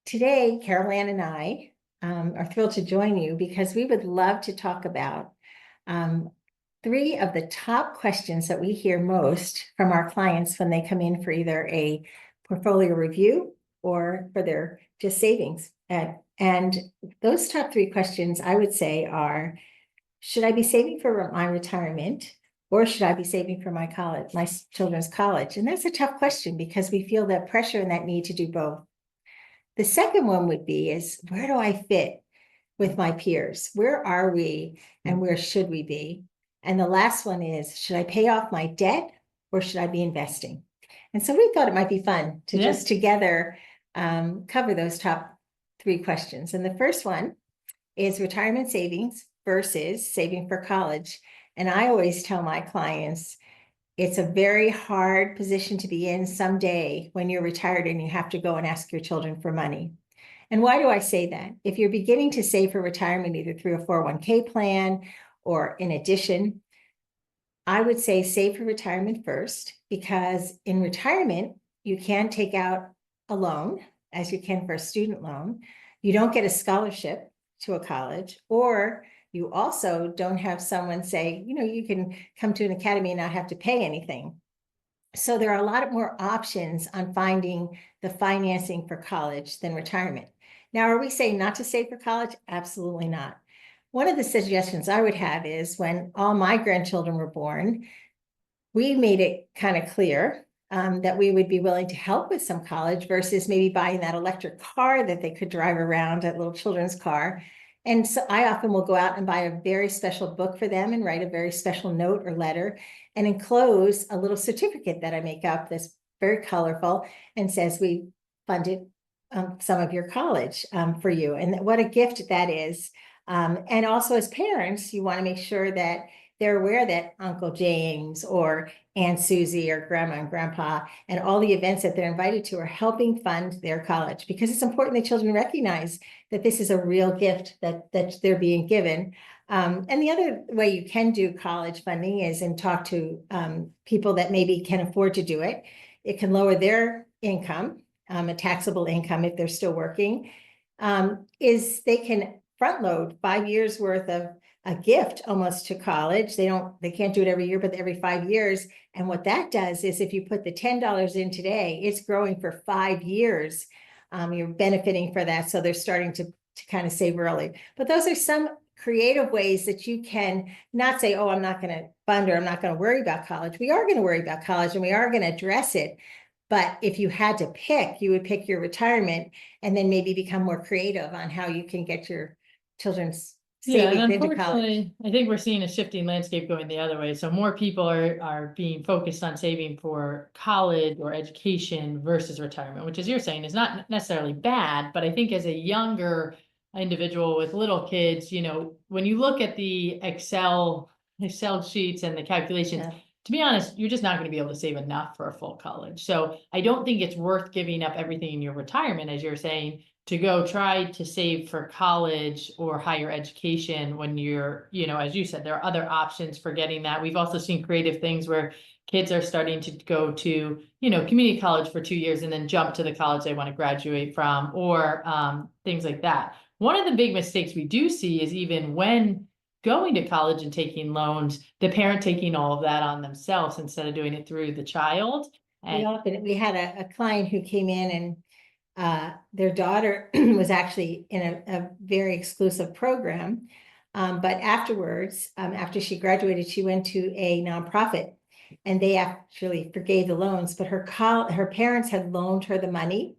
Today, Carol Ann and I are thrilled to join you because we would love to talk about um, three of the top questions that we hear most from our clients when they come in for either a portfolio review or for their just savings. And those top three questions I would say are, should I be saving for my retirement? Or should I be saving for my college, my children's college? And that's a tough question because we feel that pressure and that need to do both. The second one would be is, where do I fit with my peers? Where are we and where should we be? And the last one is, should I pay off my debt or should I be investing? And so we thought it might be fun to just together cover those top three questions. And the first one is retirement savings versus saving for college. And I always tell my clients, it's a very hard position to be in someday when you're retired and you have to go and ask your children for money. And why do I say that? If you're beginning to save for retirement, either through a 401k plan or in addition, I would say save for retirement first, because in retirement, you can take out a loan as you can for a student loan. You don't get a scholarship to a college, or you also don't have someone say, you can come to an academy and not have to pay anything. So there are a lot more options on finding the financing for college than retirement. Now, are we saying not to save for college? Absolutely not. One of the suggestions I would have is, when all my grandchildren were born, we made it kind of clear that we would be willing to help with some college versus maybe buying that electric car that they could drive around, that little children's car. And so I often will go out and buy a very special book for them and write a very special note or letter and enclose a little certificate that I make up that's very colorful and says, we funded some of your college for you. And what a gift that is. And also, as parents, you want to make sure that they're aware that Uncle James or Aunt Susie or Grandma and Grandpa and all the events that they're invited to are helping fund their college, because it's important that children recognize that this is a real gift that they're being given. And the other way you can do college funding is and talk to people that maybe can afford to do it. It can lower their income, a taxable income if they're still working, is they can front load 5 years worth of a gift almost to college. They can't do it every year, but every 5 years. And what that does is, if you put the $10 in today, it's growing for 5 years. You're benefiting for that. So they're starting to kind of save early. But those are some creative ways that you can not say, oh, I'm not going to fund, or I'm not going to worry about college. We are going to worry about college and we are going to address it. But if you had to pick, you would pick your retirement and then maybe become more creative on how you can get your children's savings and into college. unfortunately, I think we're seeing a shifting landscape going the other way. So more people are being focused on saving for college or education versus retirement, which, as you're saying, is not necessarily bad. But I think as a younger individual with little kids, when you look at the Excel sheets and the calculations, to be honest, you're just not going to be able to save enough for a full college. So I don't think it's worth giving up everything in your retirement, as you're saying, to go try to save for college or higher education when you're, as you said, there are other options for getting that. We've also seen creative things where kids are starting to go to, community college for 2 years and then jump to the college they want to graduate from, or things like that. One of the big mistakes we do see is, even when going to college and taking loans, the parent taking all of that on themselves instead of doing it through the child. And we had a client who came in, and their daughter was actually in a very exclusive program. But afterwards, after she graduated, she went to a nonprofit, and they actually forgave the loans, but her parents had loaned her the money,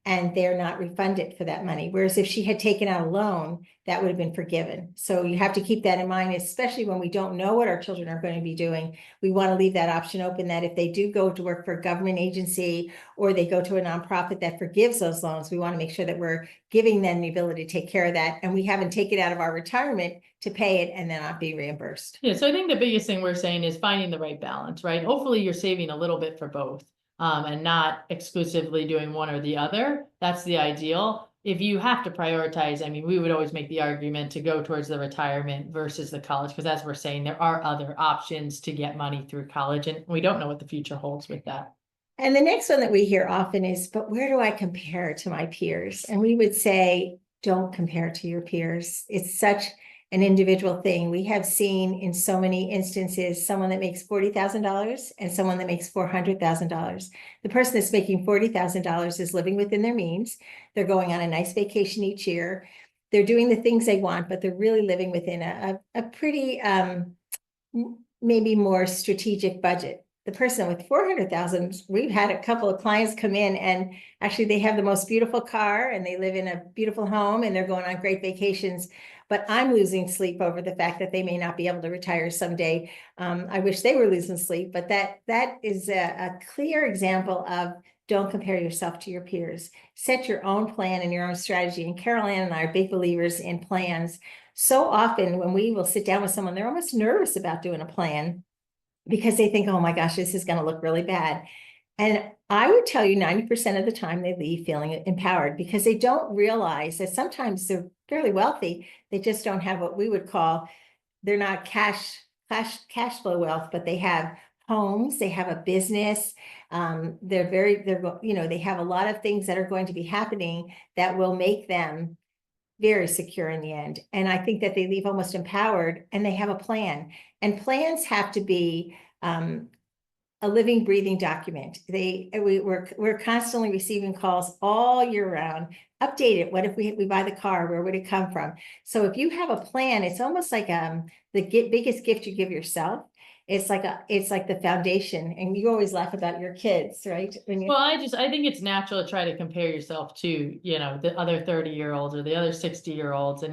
and they're not refunded for that money. Whereas if she had taken out a loan, that would have been forgiven. So you have to keep that in mind, especially when we don't know what our children are going to be doing. We want to leave that option open, that if they do go to work for a government agency or they go to a nonprofit that forgives those loans, we want to make sure that we're giving them the ability to take care of that. And we haven't taken it out of our retirement to pay it and then not be reimbursed. Yeah, so I think the biggest thing we're saying is finding the right balance, right? Hopefully you're saving a little bit for both. And not exclusively doing one or the other. That's the ideal. If you have to prioritize, I mean, we would always make the argument to go towards the retirement versus the college, because as we're saying, there are other options to get money through college, and we don't know what the future holds with that. And the next one that we hear often is, but where do I compare to my peers? And we would say, don't compare to your peers. It's such an individual thing. We have seen in so many instances someone that makes $40,000 and someone that makes $400,000. The person that's making $40,000 is living within their means. They're going on a nice vacation each year. They're doing the things they want, but they're really living within a pretty maybe more strategic budget. The person with 400,000, we've had a couple of clients come in and actually they have the most beautiful car and they live in a beautiful home and they're going on great vacations. But I'm losing sleep over the fact that they may not be able to retire someday. I wish they were losing sleep, but that is a clear example of don't compare yourself to your peers. Set your own plan and your own strategy. And Carol Ann and I are big believers in plans. So often when we will sit down with someone, they're almost nervous about doing a plan because they think, oh my gosh, this is going to look really bad. And I would tell you 90% of the time they leave feeling empowered because they don't realize that sometimes they're fairly wealthy. They just don't have what we would call, they're not cash flow wealth, but they have homes, they have a business. They have a lot of things that are going to be happening that will make them very secure in the end. And I think that they leave almost empowered and they have a plan. And plans have to be a living, breathing document. We're constantly receiving calls all year round. Update it. What if we buy the car? Where would it come from? So if you have a plan, it's almost like biggest gift you give yourself. It's like the foundation. And you always laugh about your kids, right? Well, I think it's natural to try to compare yourself to, the other 30-year-olds or the other 60-year-olds. And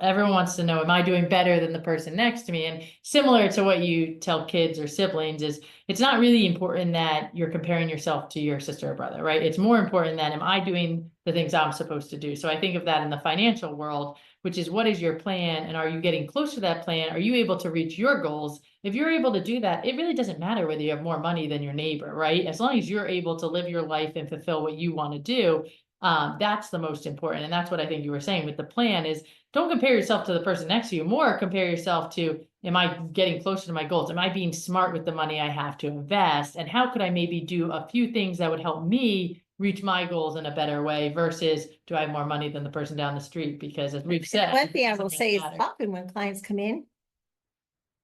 everyone wants to know, am I doing better than the person next to me? And similar to what you tell kids or siblings is it's not really important that you're comparing yourself to your sister or brother, right? It's more important that am I doing the things I'm supposed to do? So I think of that in the financial world, which is what is your plan? And are you getting close to that plan? Are you able to reach your goals? If you're able to do that, it really doesn't matter whether you have more money than your neighbor, right? As long as you're able to live your life and fulfill what you want to do, that's the most important. And that's what I think you were saying with the plan is don't compare yourself to the person next to you, more compare yourself to, am I getting closer to my goals? Am I being smart with the money I have to invest? And how could I maybe do a few things that would help me reach my goals in a better way versus do I have more money than the person down the street? Because as we've said, one thing I will say is often when clients come in,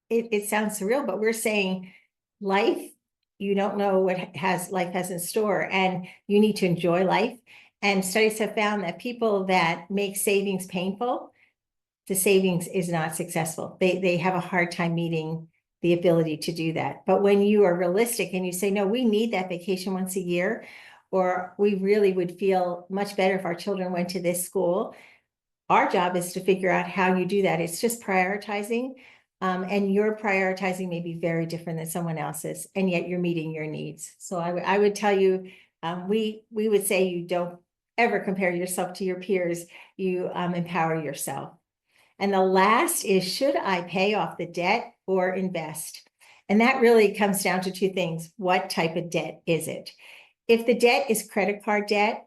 it sounds surreal, but we're saying life, you don't know what life has in store and you need to enjoy life. And studies have found that people that make savings painful, the savings is not successful. They have a hard time meeting the ability to do that. But when you are realistic and you say, no, we need that vacation once a year, or we really would feel much better if our children went to this school. Our job is to figure out how you do that. It's just prioritizing. And your prioritizing may be very different than someone else's, and yet you're meeting your needs. So I would tell you, we would say you don't ever compare yourself to your peers. You empower yourself. And the last is, should I pay off the debt or invest? And that really comes down to two things. What type of debt is it? If the debt is credit card debt,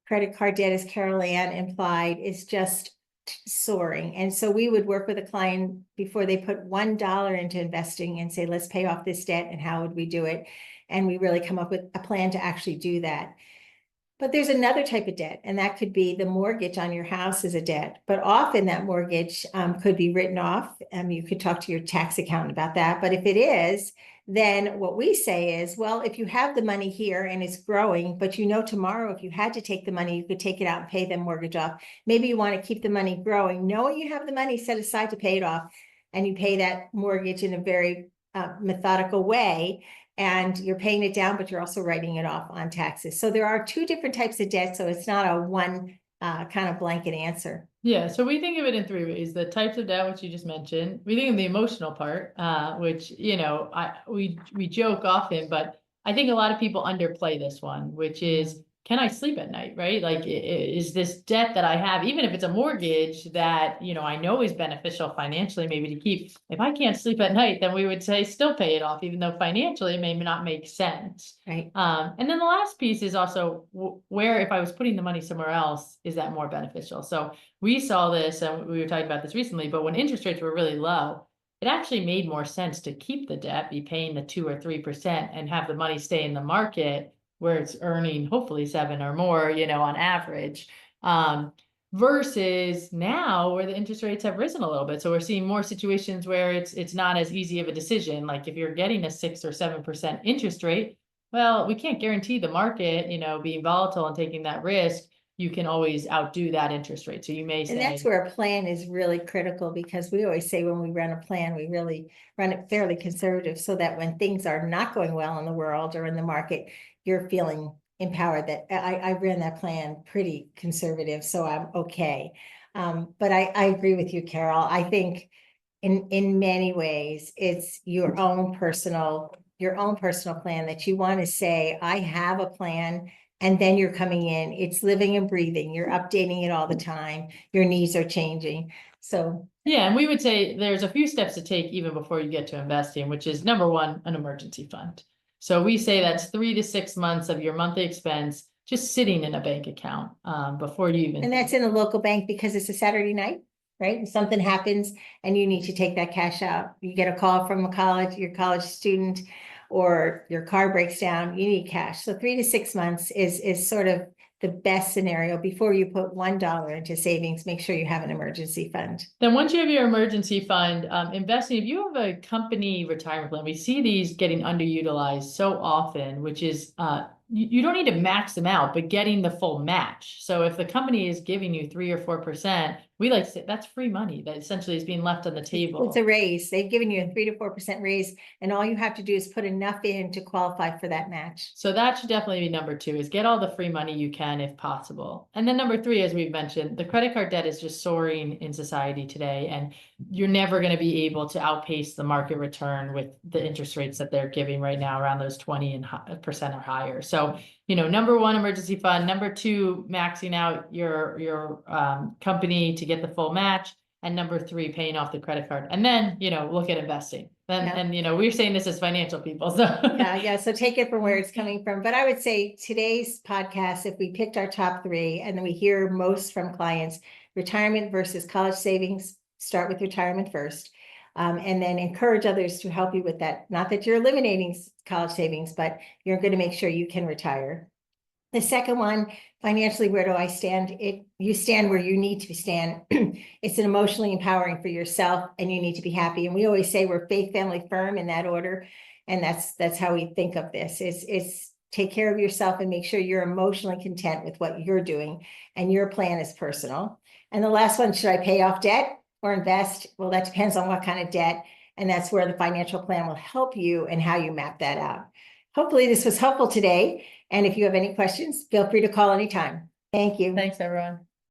as Carol Ann implied, is just soaring. And so we would work with a client before they put $1 into investing and say, let's pay off this debt and how would we do it? And we really come up with a plan to actually do that. But there's another type of debt, and that could be the mortgage on your house is a debt. But often that mortgage could be written off. You could talk to your tax accountant about that. But if it is, then what we say is, well, if you have the money here and it's growing, but tomorrow if you had to take the money, you could take it out and pay the mortgage off. Maybe you want to keep the money growing, knowing you have the money set aside to pay it off, and you pay that mortgage in a very methodical way. And you're paying it down, but you're also writing it off on taxes. So there are two different types of debt. So it's not a one kind of blanket answer. Yeah, so we think of it in three ways. The types of debt, which you just mentioned. We think of the emotional part, which, we joke often, but I think a lot of people underplay this one, which is, can I sleep at night, right? Like, is this debt that I have, even if it's a mortgage that, I know is beneficial financially, maybe to keep, if I can't sleep at night, then we would say still pay it off, even though financially it may not make sense. Right. And then the last piece is also where, if I was putting the money somewhere else, is that more beneficial? So we saw this, and we were talking about this recently, but when interest rates were really low, it actually made more sense to keep the debt, be paying the 2 or 3% and have the money stay in the market where it's earning hopefully 7 or more, on average. Versus now where the interest rates have risen a little bit. So we're seeing more situations where it's not as easy of a decision. Like if you're getting a 6 or 7% interest rate, well, we can't guarantee the market, being volatile and taking that risk. You can always outdo that interest rate. So you may say. And that's where a plan is really critical, because we always say when we run a plan, we really run it fairly conservative so that when things are not going well in the world or in the market, you're feeling empowered that I ran that plan pretty conservative, so I'm okay. But I agree with you, Carol. I think in many ways, it's your own personal plan that you want to say, I have a plan. And then you're coming in, it's living and breathing. You're updating it all the time. Your needs are changing. So yeah, and we would say there's a few steps to take even before you get to investing, which is number one, an emergency fund. So we say that's 3 to 6 months of your monthly expense just sitting in a bank account before you even. And that's in a local bank because it's a Saturday night, right? If something happens and you need to take that cash out, you get a call from your college student, or your car breaks down, you need cash. So 3 to 6 months is sort of the best scenario before you put $1 into savings. Make sure you have an emergency fund. Then once you have your emergency fund, investing, if you have a company retirement plan, we see these getting underutilized so often, which is you don't need to max them out, but getting the full match. So if the company is giving you 3 or 4%, we like to say that's free money that essentially is being left on the table. It's a raise. They've given you a 3 to 4% raise, and all you have to do is put enough in to qualify for that match. So that should definitely be number 2, is get all the free money you can if possible. And then number 3, as we've mentioned, the credit card debt is just soaring in society today, and you're never going to be able to outpace the market return with the interest rates that they're giving right now around those 20% or higher. So, number 1, emergency fund. Number 2, maxing out your company to get the full match. And number 3, paying off the credit card. And then, look at investing. And we're saying this as financial people. So yeah. So take it from where it's coming from. But I would say today's podcast, if we picked our top 3, and then we hear most from clients, retirement versus college savings, start with retirement first. And then encourage others to help you with that. Not that you're eliminating college savings, but you're going to make sure you can retire. The second one, financially, where do I stand? You stand where you need to stand. It's an emotionally empowering for yourself, and you need to be happy. And we always say we're faith, family, firm in that order. And that's how we think of this. It's take care of yourself and make sure you're emotionally content with what you're doing, and your plan is personal. And the last one, should I pay off debt or invest? Well, that depends on what kind of debt. And that's where the financial plan will help you and how you map that out. Hopefully this was helpful today. And if you have any questions, feel free to call anytime. Thank you. Thanks, everyone.